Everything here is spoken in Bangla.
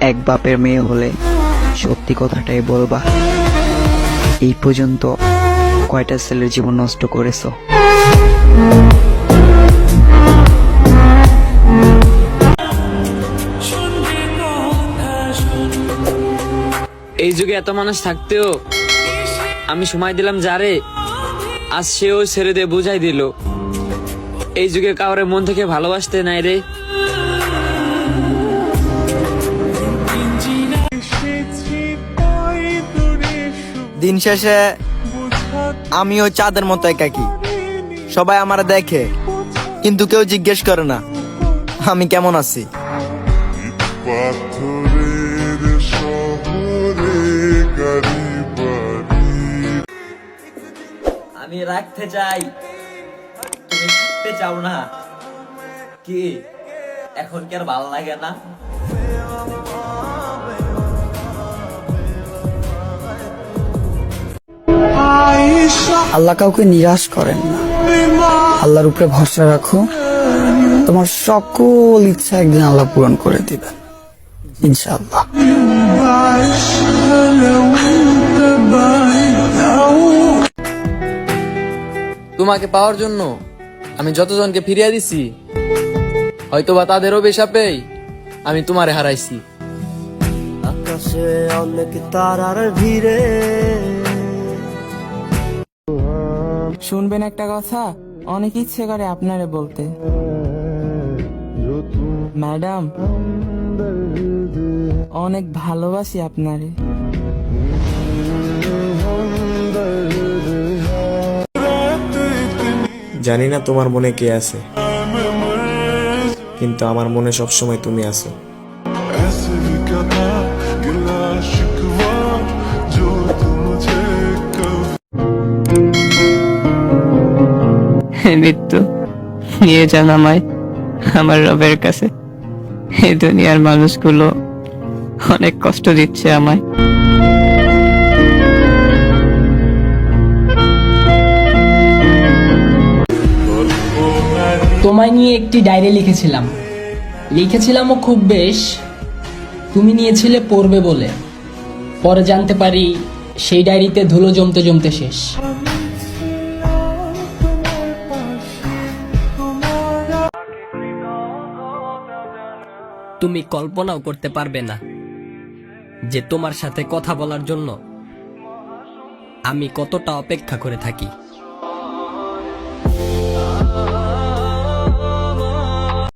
এক বাপের মেয়ে হলে সত্যি কথাটাই বলবা। এই পর্যন্ত কয়টা ছেলের জীবন নষ্ট করেছো? এই যুগে এত মানুষ থাকতেও আমি সময় দিলাম যারে, আজ সেও ছেড়ে দিয়ে বুঝাই দিল এই যুগে কাউরে মন থেকে ভালোবাসতে নাই রে। দিন শেষে আমিও চাঁদের মতো একাকী। সবাই আমার দেখে কিন্তু কেউ জিজ্ঞেস করে না আমি কেমন আছি। আমি রাখতে চাই, তুমি থাকতে চাও না কি? এখন কি আর ভালো লাগে না? আল্লাহ কাউকে নিরাশ করেন না। আল্লাহর উপরে ভরসা রাখো, তোমার সকল ইচ্ছা একদিন আল্লাহ পূরণ করে দিবেন ইনশাআল্লাহ। তোমাকে পাওয়ার জন্য আমি যতজনকে ফিরিয়ে দিছি, হয়তোবা তাদের অভিশাপেই আমি তোমারে হারাইছি। আকাশে অনেক তারার ভিড়ে। শুনবেন একটা কথা, অনেক ইচ্ছে করে আপনারে বলতে। ম্যাডাম, অনেক ভালোবাসি আপনারে। জানি না তোমার মনে কে আছে, কিন্তু আমার মনে সবসময় তুমি আছো। মৃত্যু নিয়ে যান আমায় আমার রবের কাছে। এই দুনিয়ার মানুষগুলো অনেক কষ্ট দিচ্ছে আমায়। তোমায় নিয়ে একটি ডায়েরি লিখেছিলামও খুব বেশ। তুমি নিয়েছিলে পড়বে বলে, পরে জানতে পারি সেই ডায়েরিতে ধুলো জমতে জমতে শেষ। তুমি কল্পনাও করতে পারবে না যে তোমার সাথে কথা বলার জন্য আমি কতটা অপেক্ষা করে থাকি।